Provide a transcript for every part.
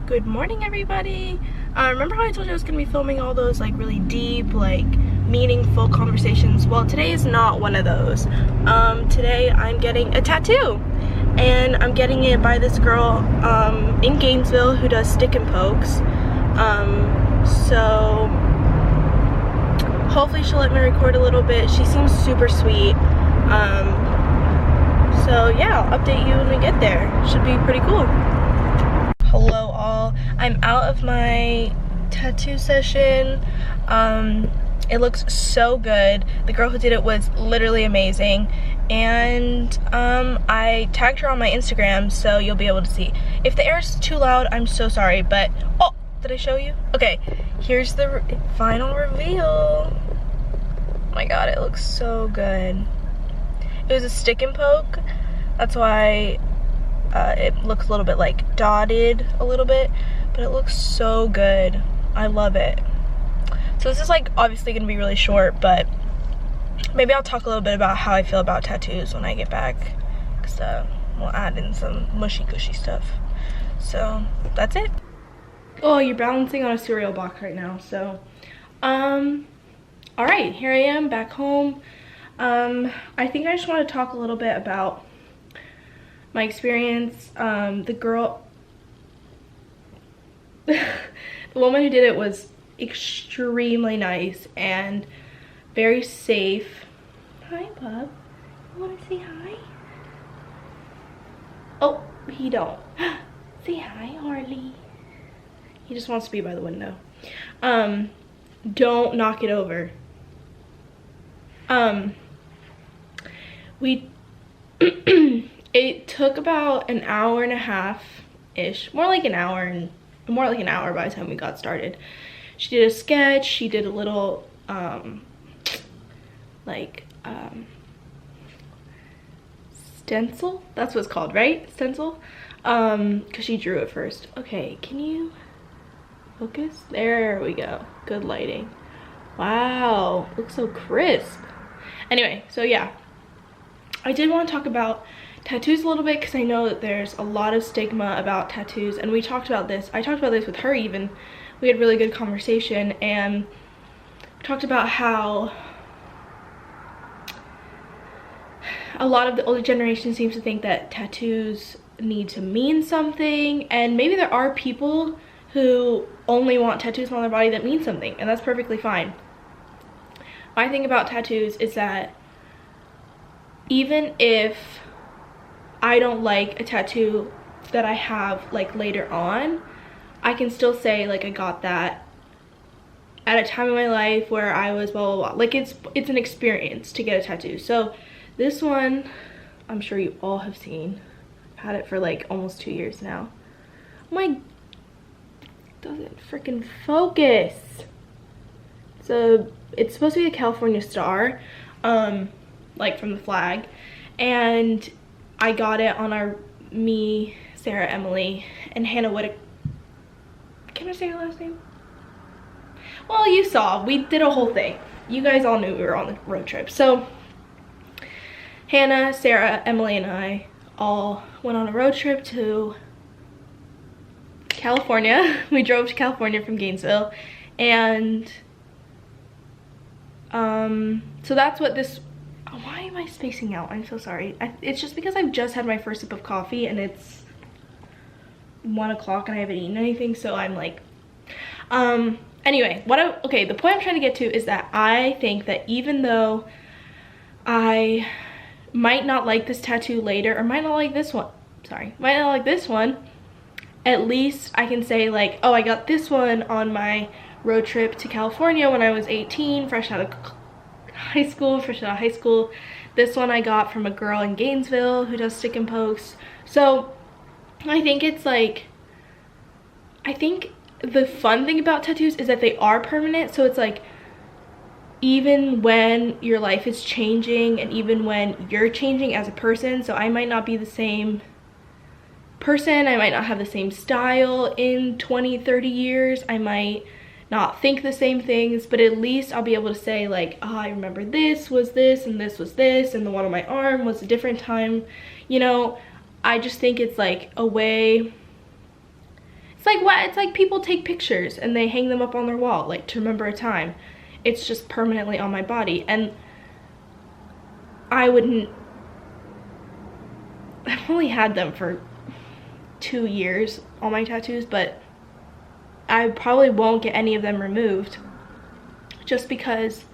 Good morning, everybody. Remember how I told you I was gonna be filming all those like really deep, like meaningful conversations? Well, today is not one of those. Today I'm getting a tattoo, and I'm getting it by this girl in Gainesville who does stick and pokes. So hopefully she'll let me record a little bit. She seems super sweet. So yeah, I'll update you when we get there. Should be pretty cool. Hello all, I'm out of my tattoo session. It looks so good. The girl who did it was literally amazing, and I tagged her on my Instagram, so you'll be able to see. If the air is too loud, I'm so sorry, but oh, did I show you? Okay, here's the final reveal. Oh my god, it looks so good. It was a stick and poke, that's why it looks a little bit like dotted a little bit, but it looks so good. I love it. So this is like obviously gonna be really short, but maybe I'll talk a little bit about how I feel about tattoos when I get back, because we'll add in some mushy gushy stuff. So that's it. Oh, you're balancing on a cereal box right now. So all right, here I am back home. I think I just want to talk a little bit about my experience. The woman who did it was extremely nice and very safe. Hi, bub. You want to say hi? Oh, he don't. Say hi, Harley. He just wants to be by the window. Don't knock it over. It took about an hour and a half-ish, more like an hour by the time we got started. She did a sketch, she did a little, stencil? That's what it's called, right? Stencil? Because she drew it first. Okay, can you focus? There we go. Good lighting. Wow, looks so crisp. Anyway, so yeah. I did want to talk about tattoos a little bit because I know that there's a lot of stigma about tattoos, and we talked about this. I talked about this with her even. We had really good conversation, and talked about how a lot of the older generation seems to think that tattoos need to mean something, and maybe there are people who only want tattoos on their body that mean something, and that's perfectly fine. My thing about tattoos is that even if I don't like a tattoo that I have like later on, I can still say like I got that at a time in my life where I was blah blah blah. Like it's an experience to get a tattoo. So this one, I'm sure you all have seen. I've had it for like almost 2 years now. My doesn't freaking focus. So it's supposed to be a California star, like from the flag, and I got it on me, Sarah, Emily, and Hannah Whittaker. Can I say her last name? Well, you saw, we did a whole thing. You guys all knew we were on the road trip. So Hannah, Sarah, Emily, and I all went on a road trip to California. We drove to California from Gainesville, and so that's what this, why am I spacing out? I'm so sorry. It's just because I've just had my first sip of coffee and it's 1 o'clock and I haven't eaten anything, so I'm like, anyway, okay, the point I'm trying to get to is that I think that even though I might not like this tattoo later, or might not like this one, at least I can say like, oh, I got this one on my road trip to California when I was 18, fresh out of high school. This one I got from a girl in Gainesville who does stick and pokes. So I think it's like, I think the fun thing about tattoos is that they are permanent. So it's like, even when your life is changing and even when you're changing as a person, so I might not be the same person, I might not have the same style in 20-30 years, I might not think the same things, but at least I'll be able to say like, oh, I remember this was this and this was this, and the one on my arm was a different time. You know, I just think it's like a way, It's like what? It's like people take pictures and they hang them up on their wall, like to remember a time. It's just permanently on my body. And I wouldn't, I've only had them for 2 years, all my tattoos, but I probably won't get any of them removed just because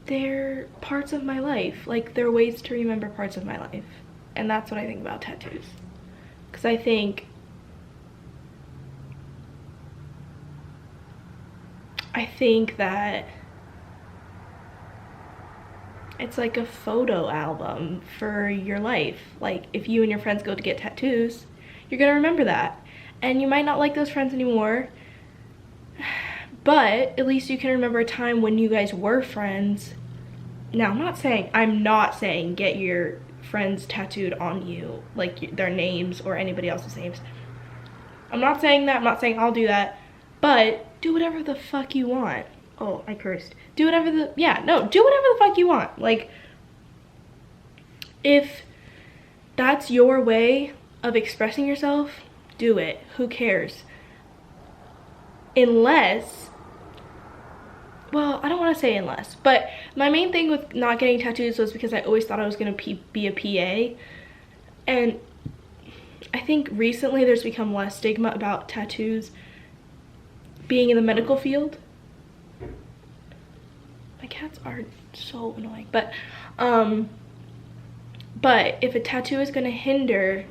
they're parts of my life. Like, they're ways to remember parts of my life. And that's what I think about tattoos. Because I think that it's like a photo album for your life. Like, if you and your friends go to get tattoos, you're gonna remember that. And you might not like those friends anymore, but at least you can remember a time when you guys were friends. Now, I'm not saying get your friends tattooed on you, like their names or anybody else's names. I'm not saying that. I'm not saying I'll do that, but do whatever the fuck you want. Oh, I cursed. Do whatever do whatever the fuck you want. Like, if that's your way of expressing yourself, do it. Who cares? Unless, well, I don't want to say unless, but my main thing with not getting tattoos was because I always thought I was going to be a PA. And I think recently there's become less stigma about tattoos being in the medical field. My cats are so annoying. But if a tattoo is going to hinder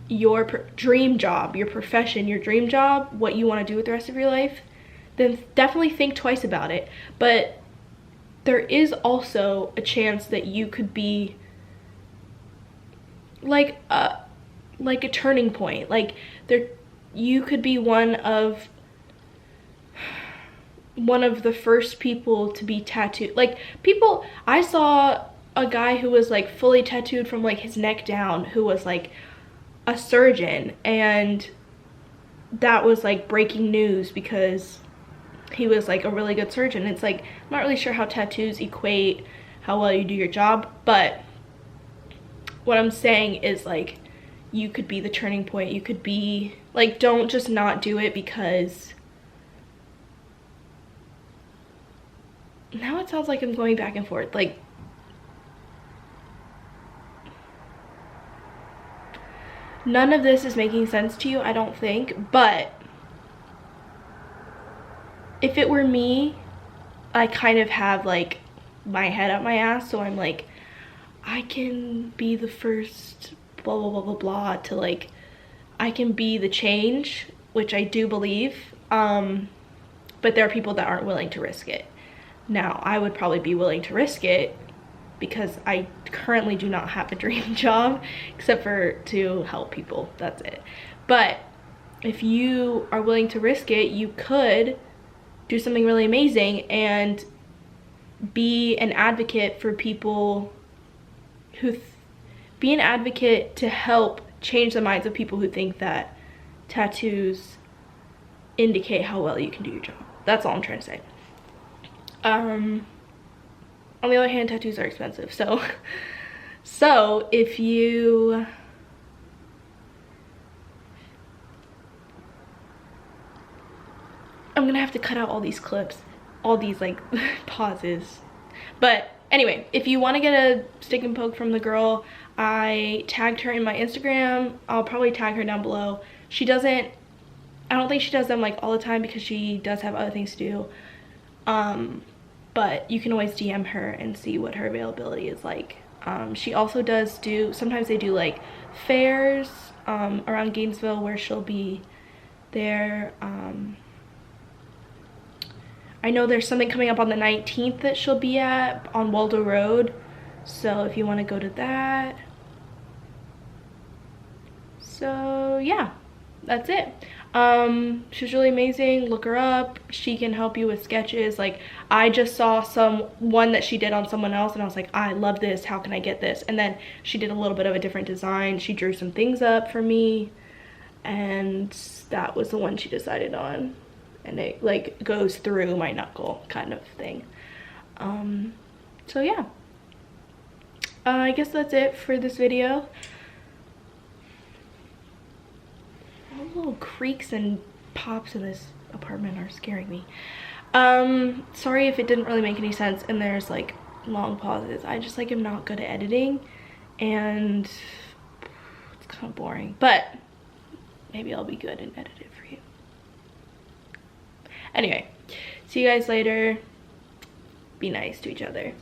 your dream job, your profession, your dream job, what you want to do with the rest of your life, then definitely think twice about it. But there is also a chance that you could be like a turning point. Like, you could be one of the first people to be tattooed. Like, I saw a guy who was like fully tattooed from like his neck down, who was like a surgeon, and that was like breaking news because he was like a really good surgeon. It's like, I'm not really sure how tattoos equate how well you do your job, but what I'm saying is, like, you could be the turning point. You could be like, don't just not do it because now it sounds like I'm going back and forth. Like, none of this is making sense to you, I don't think, but if it were me, I kind of have like my head up my ass, so I'm like, I can be the first blah blah blah blah blah to, like, I can be the change, which I do believe, but there are people that aren't willing to risk it. Now, I would probably be willing to risk it because I currently do not have a dream job except for to help people. That's it. But if you are willing to risk it, you could do something really amazing and be an advocate for people who be an advocate to help change the minds of people who think that tattoos indicate how well you can do your job. That's all I'm trying to say. On the other hand, tattoos are expensive, so if you I'm gonna have to cut out all these clips, all these like pauses. But anyway, if you want to get a stick and poke from the girl, I tagged her in my Instagram. I'll probably tag her down below. I don't think she does them like all the time because she does have other things to do. But you can always DM her and see what her availability is like. She also does sometimes they do like fairs around Gainesville where she'll be there. I know there's something coming up on the 19th that she'll be at on Waldo Road, so if you want to go to that. So yeah, that's it. She was really amazing. Look her up. She can help you with sketches. Like, I just saw one that she did on someone else and I was like, I love this, how can I get this? And then she did a little bit of a different design. She drew some things up for me and that was the one she decided on, and it like goes through my knuckle kind of thing. So yeah, I guess that's it for this video. little creaks and pops in this apartment are scaring me. Sorry if it didn't really make any sense and there's like long pauses. I just like am not good at editing and it's kind of boring, but maybe I'll be good and edit it for you. Anyway, see you guys later. Be nice to each other.